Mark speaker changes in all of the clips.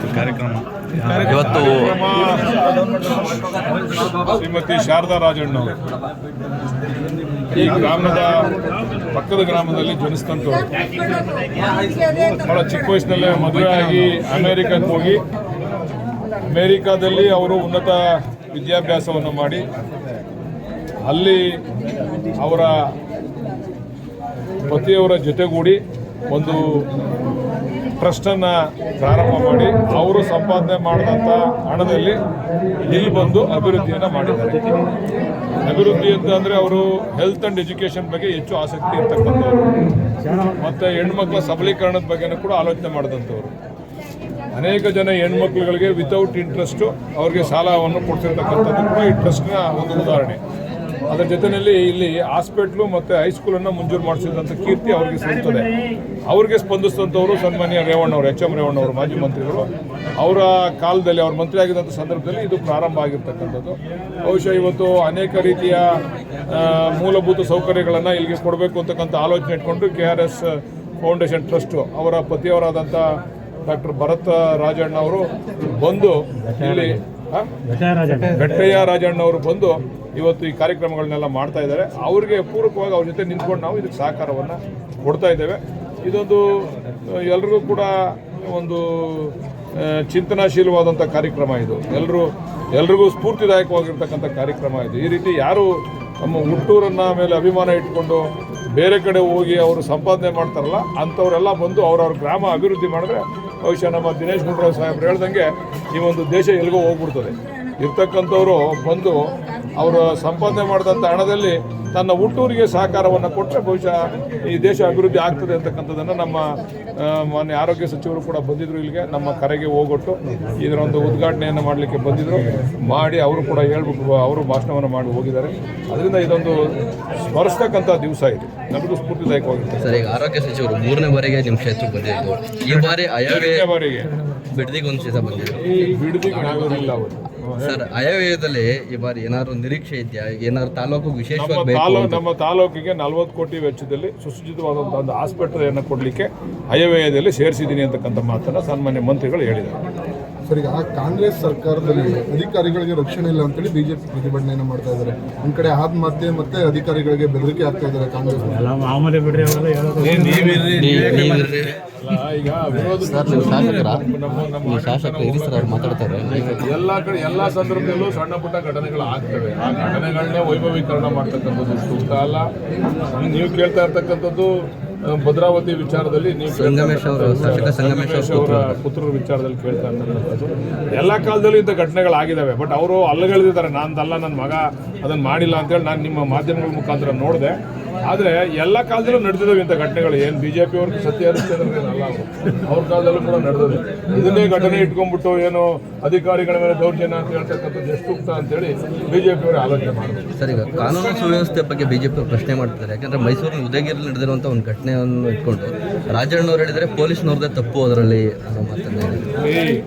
Speaker 1: ಇವತ್ತು ಕಾರ್ಯಕ್ರಮ
Speaker 2: ಇವತ್ತು
Speaker 3: ಶ್ರೀಮತಿ ಶಾರದಾ ರಾಜಣ್ಣ ಈ ಗ್ರಾಮದ ಪಕ್ಕದ ಗ್ರಾಮದಲ್ಲಿ ಜನಿಸಿದಂಥವ್ರು ಬಹಳ ಚಿಕ್ಕ ವಯಸ್ಸಿನಲ್ಲೇ ಮದುವೆ ಆಗಿ ಅಮೇರಿಕಕ್ಕೆ ಹೋಗಿ ಅಮೇರಿಕಾದಲ್ಲಿ ಅವರು ಉನ್ನತ ವಿದ್ಯಾಭ್ಯಾಸವನ್ನು ಮಾಡಿ ಅಲ್ಲಿ ಅವರ ಪತಿಯವರ ಜೊತೆಗೂಡಿ ಒಂದು ಟ್ರಸ್ಟನ್ನು ಪ್ರಾರಂಭ ಮಾಡಿ ಅವರು ಸಂಪಾದನೆ ಮಾಡಿದಂಥ ಹಣದಲ್ಲಿ ಇಲ್ಲಿ ಬಂದು ಅಭಿವೃದ್ಧಿಯನ್ನು ಮಾಡಿದ್ದಾರೆ. ಅಭಿವೃದ್ಧಿ ಅಂತಂದರೆ ಅವರು ಹೆಲ್ತ್ ಆ್ಯಂಡ್ ಎಜುಕೇಷನ್ ಬಗ್ಗೆ ಹೆಚ್ಚು ಆಸಕ್ತಿ ಇರ್ತಕ್ಕಂಥವ್ರು ಮತ್ತು ಹೆಣ್ಮಕ್ಳ ಸಬಲೀಕರಣದ ಬಗ್ಗೆನೂ ಕೂಡ ಆಲೋಚನೆ ಮಾಡಿದಂಥವ್ರು. ಅನೇಕ ಜನ ಹೆಣ್ಮಕ್ಳುಗಳಿಗೆ ವಿತೌಟ್ ಇಂಟ್ರೆಸ್ಟು ಅವ್ರಿಗೆ ಸಾಲವನ್ನು ಕೊಡ್ತಿರ್ತಕ್ಕಂಥದ್ದು ಕೂಡ ಈ ಟ್ರಸ್ಟ್ನ ಒಂದು ಉದಾಹರಣೆ. ಅದರ ಜೊತೆಯಲ್ಲಿ ಇಲ್ಲಿ ಹಾಸ್ಪಿಟ್ಲು ಮತ್ತು ಹೈಸ್ಕೂಲನ್ನು ಮಂಜೂರು ಮಾಡಿಸಿದಂಥ ಕೀರ್ತಿ ಅವ್ರಿಗೆ ಸಲ್ತದೆ. ಅವ್ರಿಗೆ ಸ್ಪಂದಿಸಿದಂಥವರು ಸನ್ಮಾನ್ಯ ರೇವಣ್ಣವರು, ಎಚ್ ಎಂ ರೇವಣ್ಣವರು, ಮಾಜಿ ಮಂತ್ರಿಗಳು. ಅವರ ಕಾಲದಲ್ಲಿ ಅವ್ರ ಮಂತ್ರಿ ಆಗಿದ್ದಂಥ ಸಂದರ್ಭದಲ್ಲಿ ಇದು ಪ್ರಾರಂಭ ಆಗಿರ್ತಕ್ಕಂಥದ್ದು. ಬಹುಶಃ ಇವತ್ತು ಅನೇಕ ರೀತಿಯ ಮೂಲಭೂತ ಸೌಕರ್ಯಗಳನ್ನು ಇಲ್ಲಿಗೆ ಕೊಡಬೇಕು ಅಂತಕ್ಕಂಥ ಆಲೋಚನೆ ಇಟ್ಕೊಂಡು KRS ಫೌಂಡೇಶನ್ ಟ್ರಸ್ಟು ಅವರ ಪತಿಯವರಾದಂಥ ಡಾಕ್ಟರ್ ಭರತ್ ರಾಜಣ್ಣ ಅವರು ಬಂದು ಇಲ್ಲಿ ಘಟ್ಟಯ್ಯ ರಾಜಣ್ಣ ಅವರು ಬಂದು ಇವತ್ತು ಈ ಕಾರ್ಯಕ್ರಮಗಳನ್ನೆಲ್ಲ ಮಾಡ್ತಾ ಇದ್ದಾರೆ. ಅವ್ರಿಗೆ ಪೂರಕವಾಗಿ ಅವ್ರ ಜೊತೆ ನಿಂತ್ಕೊಂಡು ನಾವು ಇದಕ್ಕೆ ಸಹಕಾರವನ್ನು ಕೊಡ್ತಾ ಇದ್ದೇವೆ. ಇದೊಂದು ಎಲ್ರಿಗೂ ಕೂಡ ಒಂದು ಚಿಂತನಾಶೀಲವಾದಂಥ ಕಾರ್ಯಕ್ರಮ ಇದು. ಎಲ್ರಿಗೂ ಸ್ಫೂರ್ತಿದಾಯಕವಾಗಿರ್ತಕ್ಕಂಥ ಕಾರ್ಯಕ್ರಮ ಇದು. ಈ ರೀತಿ ಯಾರು ನಮ್ಮ ಹುಟ್ಟೂರನ್ನ ಮೇಲೆ ಅಭಿಮಾನ ಇಟ್ಕೊಂಡು ಬೇರೆ ಕಡೆ ಹೋಗಿ ಅವರು ಸಂಪಾದನೆ ಮಾಡ್ತಾರಲ್ಲ ಅಂಥವರೆಲ್ಲ ಬಂದು ಅವ್ರವ್ರ ಗ್ರಾಮ ಅಭಿವೃದ್ಧಿ ಮಾಡಿದ್ರೆ ಬಹುಶಃ ನಮ್ಮ ದಿನೇಶ್ ಗುಂಡೂರಾವ್ ಸಾಹೇಬ್ರು ಹೇಳ್ದಂಗೆ ಈ ಒಂದು ದೇಶ ಎಲ್ಲಿಗೋ ಹೋಗ್ಬಿಡ್ತದೆ. ಇರ್ತಕ್ಕಂಥವರು ಬಂದು ಅವರು ಸಂಪಾದನೆ ಮಾಡಿದಂಥ ಹಣದಲ್ಲಿ ತನ್ನ ಹುಟ್ಟೂರಿಗೆ ಸಹಕಾರವನ್ನು ಕೊಟ್ಟರೆ ಬಹುಶಃ ಈ ದೇಶ ಅಭಿವೃದ್ಧಿ ಆಗ್ತದೆ ಅಂತಕ್ಕಂಥದ್ದನ್ನು ನಮ್ಮ ಮಾನ್ಯ ಆರೋಗ್ಯ ಸಚಿವರು ಕೂಡ ಬಂದಿದ್ದರು ಇಲ್ಲಿಗೆ. ನಮ್ಮ ಕರೆಗೆ ಹೋಗೊಟ್ಟು ಇದರ ಒಂದು ಉದ್ಘಾಟನೆಯನ್ನು ಮಾಡಲಿಕ್ಕೆ ಬಂದಿದ್ದರು. ಮಾಡಿ ಅವರು ಕೂಡ ಹೇಳ್ಬಿಟ್ಟು ಅವರು ಭಾಷಣವನ್ನು ಮಾಡಿ ಹೋಗಿದ್ದಾರೆ. ಅದರಿಂದ ಇದೊಂದು ಸ್ಮರಿಸ್ತಕ್ಕಂಥ ದಿವಸ ಇದು, ನಮಗೂ ಸ್ಫೂರ್ತಿದಾಯಕವಾಗಿರ್ತದೆ.
Speaker 2: ಸರ್, ಈಗ ಆರೋಗ್ಯ ಸಚಿವರು 3ನೇ ಬಾರಿಗೆ ನಿಮ್ಮ ಕ್ಷೇತ್ರಕ್ಕೆ ಬಂದಿದ್ದು, ಈ ಬಾರಿ
Speaker 3: ಬಾರಿಗೆ
Speaker 2: ಬಿಡದಿಗೆ ಒಂದು ಸೀಸ ಬಂದಿದ್ರು.
Speaker 3: ಈ ಬಿಡದಿಗೆ ನಾವಿರಲಿಲ್ಲ ಅವರು.
Speaker 2: ಸರ್, ಆಯವ್ಯಯದಲ್ಲಿ ಈ ಬಾರಿ ಏನಾದ್ರು ನಿರೀಕ್ಷೆ ಇದೆಯಾ? ಏನಾದ್ರು ತಾಲೂಕು ವಿಶೇಷವಾಗಿ
Speaker 3: ನಮ್ಮ ತಾಲೂಕಿಗೆ 40 ಕೋಟಿ ವೆಚ್ಚದಲ್ಲಿ ಸುಸಜ್ಜಿತವಾದಂಥ ಒಂದು ಆಸ್ಪತ್ರೆಯನ್ನು ಕೊಡಲಿಕ್ಕೆ ಆಯವ್ಯಯದಲ್ಲಿ ಸೇರಿಸಿದ್ದೀನಿ ಅಂತಕ್ಕಂಥ ಮಾತನ್ನು ಸನ್ಮಾನ್ಯ ಮಂತ್ರಿಗಳು ಹೇಳಿದ್ದಾರೆ.
Speaker 4: ಸರ್, ಈಗ ಕಾಂಗ್ರೆಸ್ ಸರ್ಕಾರದಲ್ಲಿ ಅಧಿಕಾರಿಗಳಿಗೆ ರಕ್ಷಣೆ ಇಲ್ಲ ಅಂತೇಳಿ ಬಿಜೆಪಿ ಪ್ರತಿಭಟನೆಯನ್ನು ಮಾಡ್ತಾ ಇದ್ದಾರೆ. ಒಂದ್ ಕಡೆ ಆತ್ಮಹತ್ಯೆ ಮತ್ತೆ ಅಧಿಕಾರಿಗಳಿಗೆ ಬೆದರಿಕೆ ಆಗ್ತಾ ಇದ್ದಾರೆ ಕಾಂಗ್ರೆಸ್.
Speaker 3: ಈಗ
Speaker 2: ಮಾತಾಡ್ತಾರೆ.
Speaker 3: ಎಲ್ಲ ಸಂದರ್ಭದಲ್ಲೂ ಸಣ್ಣ ಪುಟ್ಟ ಘಟನೆಗಳು ಆಗ್ತವೆ. ಆ ಘಟನೆಗಳನ್ನೇ ವೈಭವೀಕರಣ ಮಾಡ್ತಕ್ಕಂಥದ್ದು ಸೂಕ್ತ ಅಲ್ಲ. ನೀವು ಕೇಳ್ತಾ ಇರ್ತಕ್ಕಂಥದ್ದು ಭದ್ರಾವತಿ ವಿಚಾರದಲ್ಲಿ, ನೀವು ಸಂಗಮೇಶ್ ಅವರ ಪುತ್ರರ ವಿಚಾರದಲ್ಲಿ ಕೇಳ್ತಾ ಇರ್ತಕ್ಕಂಥದ್ದು. ಎಲ್ಲ ಕಾಲದಲ್ಲೂ ಇಂಥ ಘಟನೆಗಳಾಗಿದ್ದಾವೆ. ಬಟ್ ಅವರು ಅಲ್ಲಗಳಿದ್ದಾರೆ, ನಂದಲ್ಲ, ನನ್ನ ಮಗ ಅದನ್ನು ಮಾಡಿಲ್ಲ ಅಂತೇಳಿ ನಾನು ನಿಮ್ಮ ಮಾಧ್ಯಮಗಳ ಮುಖಾಂತರ ನೋಡಿದೆ. ಆದರೆ ಎಲ್ಲ ಕಾಲದಲ್ಲೂ ನಡೆದಿದ್ದಾವೆ ಇಂಥ ಘಟನೆಗಳು. ಏನು BJP ಅವ್ರಿಗೆ ಸತ್ಯ ಹರಿಶ್ಚಂದ್ರಲ್ಲ, ಅವ್ರ ಕಾಲದಲ್ಲೂ ಕೂಡ ನಡೆದಿದೆ. ಇದನ್ನೇ ಘಟನೆ ಇಟ್ಕೊಂಡ್ಬಿಟ್ಟು ಏನು ಅಧಿಕಾರಿಗಳ ಮೇಲೆ ದೌರ್ಜನ್ಯ ಅಂತ ಹೇಳ್ತಕ್ಕಂಥದ್ದು ಎಷ್ಟು ಸೂಕ್ತ ಅಂತೇಳಿ BJP ಅವರೇ ಆಲೋಚನೆ ಮಾಡ್ತಾರೆ.
Speaker 2: ಸರ್, ಈಗ ಕಾನೂನು ಸುವ್ಯವಸ್ಥೆ ಬಗ್ಗೆ BJP ಪ್ರಶ್ನೆ ಮಾಡ್ತಾರೆ. ಯಾಕಂದರೆ ಮೈಸೂರಿನ ಉದಯಗಿರಿಯಲ್ಲಿ ನಡೆದಿರುವಂಥ ಒಂದು ಘಟನೆಯನ್ನು ಇಟ್ಕೊಂಡು ರಾಜಣ್ಣವ್ರು ಹೇಳಿದರೆ ಪೊಲೀಸ್ನವ್ರದ್ದೇ ತಪ್ಪು ಅದರಲ್ಲಿ ಅನ್ನೋ ಮಾತನ್ನು
Speaker 3: ಈ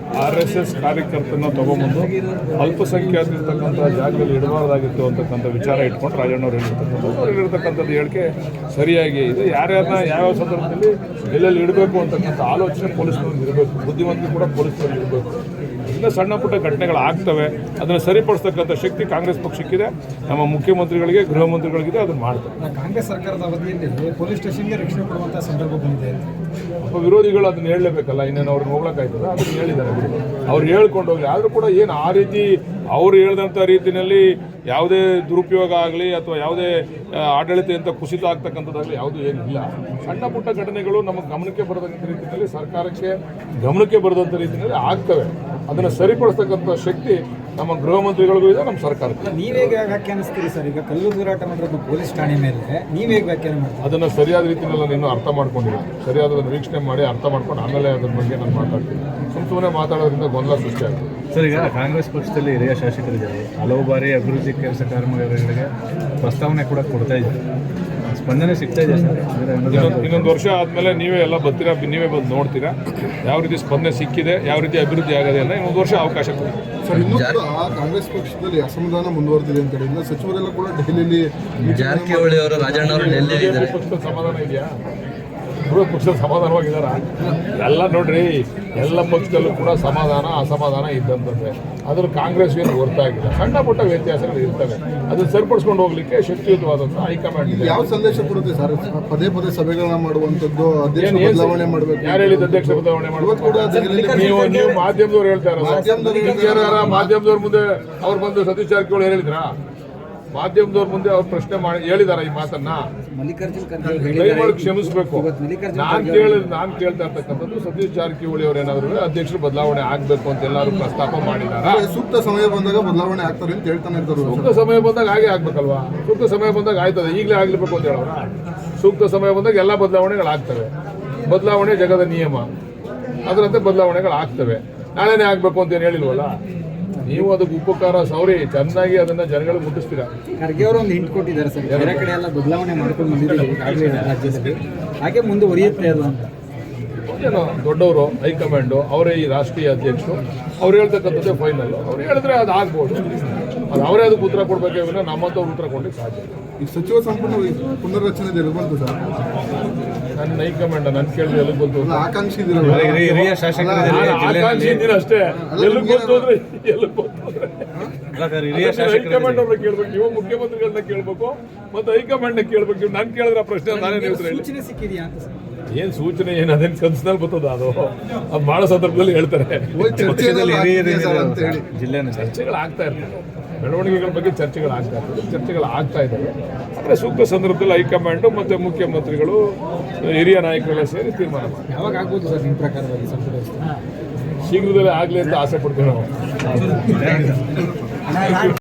Speaker 3: RSS ಕಾರ್ಯಕರ್ತನ ತಗೊಂಬಂದು ಅಲ್ಪಸಂಖ್ಯಾತರಿರ್ತಕ್ಕಂಥ ಜಾಗದಲ್ಲಿ ಇಡಬಾರ್ದಾಗಿತ್ತು ಅಂತಕ್ಕಂಥ ವಿಚಾರ ಇಟ್ಕೊಂಡು ರಾಜಣ್ಣವ್ರು ಹೇಳಿರ್ತಕ್ಕಂಥದ್ದು ಹೇಳಿಕೆ ಸರಿಯಾಗಿ ಇದೆ. ಯಾರ್ಯಾರನ್ನ ಯಾವ್ಯಾವ ಸಂದರ್ಭದಲ್ಲಿ ಎಲ್ಲೆಲ್ಲಿ ಇಡಬೇಕು ಅಂತಕ್ಕಂಥ ಆಲೋಚನೆ ಪೊಲೀಸ್ನವ್ರಿಗೆ ಇರಬೇಕು, ಬುದ್ಧಿವಂತಿಕೆ ಕೂಡ ಪೊಲೀಸ್ನವ್ರಿಗೆ ಇರಬೇಕು. ಇದರಿಂದ ಸಣ್ಣ ಪುಟ್ಟ ಘಟನೆಗಳಾಗ್ತವೆ. ಅದನ್ನು ಸರಿಪಡಿಸ್ತಕ್ಕಂಥ ಶಕ್ತಿ ಕಾಂಗ್ರೆಸ್ ಪಕ್ಷಕ್ಕಿದೆ, ನಮ್ಮ ಮುಖ್ಯಮಂತ್ರಿಗಳಿಗೆ, ಗೃಹ ಮಂತ್ರಿಗಳಿಗಿದೆ. ಅದನ್ನು ಮಾಡ್ತಾರೆ.
Speaker 5: ಕಾಂಗ್ರೆಸ್ ಸರ್ಕಾರದ ಅವಧಿಯಲ್ಲಿ ಪೊಲೀಸ್ ಸ್ಟೇಷನ್ಗೆ ರಕ್ಷಣೆ ಕೊಡುವಂಥ ಸಂದರ್ಭ ಬಂದಿದೆ.
Speaker 3: ವಿರೋಧಿಗಳು ಅದನ್ನು ಹೇಳಲೇಬೇಕಲ್ಲ, ಇನ್ನೇನು ಅವ್ರನ್ನ ಹೋಗ್ಲಿಕ್ಕಾಯ್ತದ? ಅದನ್ನು ಹೇಳಿದ್ದಾರೆ. ಅವ್ರು ಹೇಳ್ಕೊಂಡು ಹೋಗಲಿ. ಆದರೂ ಕೂಡ ಏನು ಆ ರೀತಿ ಅವರು ಹೇಳಿದಂಥ ರೀತಿಯಲ್ಲಿ ಯಾವುದೇ ದುರುಪಯೋಗ ಆಗಲಿ ಅಥವಾ ಯಾವುದೇ ಆಡಳಿತದಿಂದ ಕುಸಿತ ಆಗ್ತಕ್ಕಂಥದ್ದಾಗಲಿ ಯಾವುದೂ ಏನಿಲ್ಲ. ಸಣ್ಣ ಪುಟ್ಟ ಘಟನೆಗಳು ನಮಗೆ ಗಮನಕ್ಕೆ ಬರದಂಥ ರೀತಿಯಲ್ಲಿ, ಸರ್ಕಾರಕ್ಕೆ ಗಮನಕ್ಕೆ ಬರದಂಥ ರೀತಿಯಲ್ಲಿ ಆಗ್ತವೆ. ಅದನ್ನು ಸರಿಪಡಿಸ್ತಕ್ಕಂಥ ಶಕ್ತಿ ನಮ್ಮ ಗೃಹ ಮಂತ್ರಿಗಳಿಗೂ ಇದೆ, ನಮ್ಮ ಸರ್ಕಾರಕ್ಕೆ.
Speaker 5: ನೀವೇಗ ವ್ಯಾಖ್ಯಾನಿಸ್ತೀರಿ ಸರ್? ಈಗ ಕಲ್ಲು ದೂರಾಟ ಮಾಡಿರೋದು ಪೊಲೀಸ್ ಠಾಣೆ ಮೇಲೆ ನೀವೇಗ ವ್ಯಾಖ್ಯಾನ ಮಾಡ್ತೀವಿ?
Speaker 3: ಅದನ್ನು ಸರಿಯಾದ ರೀತಿಯಲ್ಲಿ ನಾನು ಇನ್ನೂ ಅರ್ಥ ಮಾಡ್ಕೊಂಡಿಲ್ಲ. ಸರಿಯಾದ ನಿರೀಕ್ಷಣೆ ಮಾಡಿ ಅರ್ಥ ಮಾಡ್ಕೊಂಡು ಆಮೇಲೆ ಅದ್ರ ಬಗ್ಗೆ ನಾನು ಮಾತಾಡ್ತೀನಿ. ಸುಮ್ಮನೆ ಮಾತಾಡೋದ್ರಿಂದ ಗೊಂದಲ ಸೃಷ್ಟಿಯಾಗ್ತದೆ.
Speaker 1: ಸರ್, ಈಗ ಕಾಂಗ್ರೆಸ್ ಪಕ್ಷದಲ್ಲಿ ಹಿರಿಯ ಶಾಸಕರಿದ್ದಾರೆ. ಹಲವು ಬಾರಿ ಅಭಿವೃದ್ಧಿ ಕೆಲಸ ಕಾರ್ಯಗಳಿಗೆ ಪ್ರಸ್ತಾವನೆ ಕೂಡ ಕೊಡ್ತಾ ಇದ್ದಾರೆ. ಸ್ಪಂದನೆ ಸಿಗ್ತಾ ಇದೆ ಸರ್?
Speaker 3: ಇನ್ನೊಂದು ವರ್ಷ ಆದಮೇಲೆ ನೀವೇ ಎಲ್ಲ ಬರ್ತೀರಾ, ನೀವೇ ಬಂದು ನೋಡ್ತೀರಾ ಯಾವ ರೀತಿ ಸ್ಪಂದನೆ ಸಿಕ್ಕಿದೆ, ಯಾವ ರೀತಿ ಅಭಿವೃದ್ಧಿ ಆಗದೆ ಅನ್ನೋ ಇನ್ನೊಂದು ವರ್ಷ ಅವಕಾಶ ಕೊಡಿ.
Speaker 4: ಸರ್, ಇನ್ನೂ ಕೂಡ ಕಾಂಗ್ರೆಸ್ ಪಕ್ಷದಲ್ಲಿ ಅಸಮಾಧಾನ ಮುಂದುವರೆದಿದೆ ಅಂತ ಕಡೆಯಿಂದ ಸಚಿವರೆಲ್ಲ ಕೂಡ ದೆಹಲಿಯಲ್ಲಿ
Speaker 2: ಜಾರಕಿಹೊಳಿ ಅವರು, ರಾಜಣ್ಣ ಅವರು ಡೆಲ್ಲಿಯಲ್ಲಿ
Speaker 3: ಪಕ್ಷದ ಸಮಾಧಾನ ಇದೆಯಾ? ವಿರೋಧ ಪಕ್ಷ ಸಮಾಧಾನವಾಗಿದ್ದಾರ? ಎಲ್ಲ ನೋಡ್ರಿ, ಎಲ್ಲ ಪಕ್ಷದಲ್ಲೂ ಕೂಡ ಸಮಾಧಾನ ಅಸಮಾಧಾನ ಇದ್ದಂಥದ್ದೇ. ಅದ್ರ ಕಾಂಗ್ರೆಸ್ ಏನು ಹೊರತಾಗಿಲ್ಲ, ಸಣ್ಣ ಪುಟ್ಟ ವ್ಯತ್ಯಾಸಗಳು ಇರ್ತವೆ. ಅದನ್ನು ಸರಿಪಡಿಸ್ಕೊಂಡು ಹೋಗ್ಲಿಕ್ಕೆ ಶಕ್ತಿಯುತವಾದಂಥ ಹೈಕಮಾಂಡ್ ಇದೆ.
Speaker 4: ಯಾವ ಸಂದೇಶ ಕೊಡುತ್ತೆ ಸರ್? ಪದೇ ಪದೇ ಸಭೆಗಳನ್ನ ಮಾಡುವಂಥದ್ದು, ಅಧ್ಯಕ್ಷ ಬದಲಾವಣೆ ಮಾಡಬೇಕು.
Speaker 3: ಯಾರು ಹೇಳಿದ ಅಧ್ಯಕ್ಷ ಬದಲಾವಣೆ ಮಾಡಬೇಕು?
Speaker 4: ಕೂಡ ದೆಹಲಿಯಲ್ಲಿ
Speaker 3: ನೀವು ಮಾಧ್ಯಮದವ್ರು ಹೇಳ್ತಾ ಇರೋದು. ಮಾಧ್ಯಮದವ್ರ ಮುಂದೆ ಅವ್ರು ಬಂದು ಸತೀಶ್ ಜಾರಕಿಹೊಳಿ ಹೇಳಿದ್ರಾ? ಮಾಧ್ಯಮದವ್ರ ಮುಂದೆ ಅವ್ರು ಪ್ರಶ್ನೆ ಮಾಡಿ ಹೇಳಿದಾರ ಈ ಮಾತನ್ನ?
Speaker 5: ಮಲ್ಲಿಕಾರ್ಜುನ್ ಖರ್ಗೆ
Speaker 3: ದಯಮಾಡಿ ಕ್ಷಮಿಸಬೇಕು. ನಾನು ಕೇಳ್ತಾ ಇರ್ತಕ್ಕಂಥದ್ದು ಸತೀಶ್ ಜಾರಕಿಹೊಳಿ ಅವ್ರು ಏನಾದ್ರು ಅಧ್ಯಕ್ಷರು ಬದಲಾವಣೆ ಆಗ್ಬೇಕು ಅಂತ ಎಲ್ಲರೂ ಪ್ರಸ್ತಾಪ ಮಾಡಿದಾರ?
Speaker 4: ಸೂಕ್ತ ಸಮಯ ಬಂದಾಗ ಬದಲಾವಣೆ ಆಗ್ತಾರೆ ಅಂತ ಹೇಳ್ತಾನೆ ಇರ್ತಾರೆ.
Speaker 3: ಸೂಕ್ತ ಸಮಯ ಬಂದಾಗ ಹಾಗೆ ಆಗ್ಬೇಕಲ್ವಾ? ಸೂಕ್ತ ಸಮಯ ಬಂದಾಗ ಆಯ್ತದೆ, ಈಗಲೇ ಆಗ್ಲೇಬೇಕು ಅಂತ ಹೇಳೋರ? ಸೂಕ್ತ ಸಮಯ ಬಂದಾಗ ಎಲ್ಲ ಬದಲಾವಣೆಗಳಾಗ್ತವೆ. ಬದಲಾವಣೆ ಜಗದ ನಿಯಮ, ಅದರಂತೆ ಬದಲಾವಣೆಗಳಾಗ್ತವೆ. ನಾಳೆನೇ ಆಗ್ಬೇಕು ಅಂತ ಏನು ಹೇಳಿಲ್ವಲ್ಲ? ನೀವು ಅದಕ್ಕೆ ಉಪಕಾರ ಸೌರಿ ಚೆನ್ನಾಗಿ ಅದನ್ನ ಜನಗಳಿಗೆ ಮುಟ್ಟಿಸ್ತೀರಾ.
Speaker 5: ಖರ್ಗೆ ಅವರು ಒಂದು ಹಿಂಟ್ ಕೊಟ್ಟಿದ್ದಾರೆ ಸರ್, ಬೇರೆ ಕಡೆ ಎಲ್ಲ ಬದಲಾವಣೆ ಮಾಡ್ಕೊಂಡು ಬಂದಿದ್ದಾರೆ ಈಗಾಗಲೇ ರಾಜ್ಯದಲ್ಲಿ, ಹಾಗೆ ಮುಂದುವರಿಯುತ್ತೆ ಅದು ಅಂತ.
Speaker 3: ಏನೋ ದೊಡ್ಡವರು ಹೈಕಮಾಂಡು ಅವರೇ ಈ ರಾಷ್ಟ್ರೀಯ ಅಧ್ಯಕ್ಷರು, ಅವ್ರು ಹೇಳ್ತಕ್ಕಂಥದ್ದೇ ಫೈನಲ್. ಅವ್ರು ಹೇಳಿದ್ರೆ ಅದು ಆಗ್ಬೋದು, ಅದು ಅವರೇ ಅದಕ್ಕೆ ಉತ್ತರ ಕೊಡಬೇಕೇ ವಿನ ನಮ್ಮಂಥವ್ರು ಉತ್ತರ ಕೊಡ್ಲಿಕ್ಕೆ ಸಾಧ್ಯ ಇಲ್ಲ.
Speaker 4: ಈ ಸಚಿವ ಸಂಪುಟ ಪುನರ್ರಚನೆ ಬಂತು ಸರ್.
Speaker 3: ನನ್ನ ಹೈಕಮಾಂಡ್ ನಾನು ಕೇಳಿದ್ರೆ ಎಲ್ಲಿ ಗೊತ್ತು?
Speaker 4: ಆಕಾಂಕ್ಷಿ
Speaker 1: ಹಿರಿಯ ಶಾಸಕರಿದ್ದಾರೆ
Speaker 3: ಆಕಾಂಕ್ಷಿ ಇದ್ದೀನಿ ಅಷ್ಟೇ. ಎಲ್ಲಿ ಗೊತ್ತು ಅಂದ್ರೆ ಎಲ್ಲಿ ಗೊತ್ತು ಅಂದ್ರೆ ಹೈಕಮಾಂಡ್ ಅವ್ರನ್ನ ಕೇಳ್ಬೇಕು, ನೀವು ಮುಖ್ಯಮಂತ್ರಿಗಳನ್ನ ಕೇಳ್ಬೇಕು, ಮತ್ತೆ ಹೈಕಮಾಂಡ್ನ ಕೇಳ್ಬೇಕು. ನಾನು ಕೇಳಿದ್ರೆ ಆ ಪ್ರಶ್ನೆ ನಾನೇ ಹೇಳ್ತಾರೆ.
Speaker 5: ಸೂಚನೆ ಸಿಕ್ಕಿದೆಯಾ ಅಂತ ಸರ್?
Speaker 3: ಏನ್ ಸೂಚನೆ, ಏನು ಅದೇನು ಕನ್ಸಿನಲ್ಲಿ ಬರ್ತದ? ಅದು ಬಹಳ ಸಂದರ್ಭದಲ್ಲಿ ಹೇಳ್ತಾರೆ. ಚರ್ಚೆಗಳಾಗ್ತಾ ಇರ್ತದೆ, ಬೆಳವಣಿಗೆಗಳ ಬಗ್ಗೆ ಚರ್ಚೆಗಳಾಗ್ತಾ ಇರ್ತದೆ, ಚರ್ಚೆಗಳಾಗ್ತಾ ಇದ್ದಾವೆ. ಆದರೆ ಸೂಕ್ತ ಸಂದರ್ಭದಲ್ಲಿ ಹೈಕಮಾಂಡು ಮತ್ತು ಮುಖ್ಯಮಂತ್ರಿಗಳು ಹಿರಿಯ ನಾಯಕರೆಲ್ಲ ಸೇರಿ ತೀರ್ಮಾನ ಮಾಡಿ.
Speaker 5: ಯಾವಾಗ ಆಗ್ಬೋದು ಸರ್ ನಿಮ್ಮ ಪ್ರಕಾರವಾಗಿ ಸಂಪುಟ ವಿಸ್ತರಣೆ?
Speaker 3: ಶೀಘ್ರದಲ್ಲೇ ಆಗಲಿ ಅಂತ ಆಸೆ ಪಡ್ತೇವೆ ನಾವು.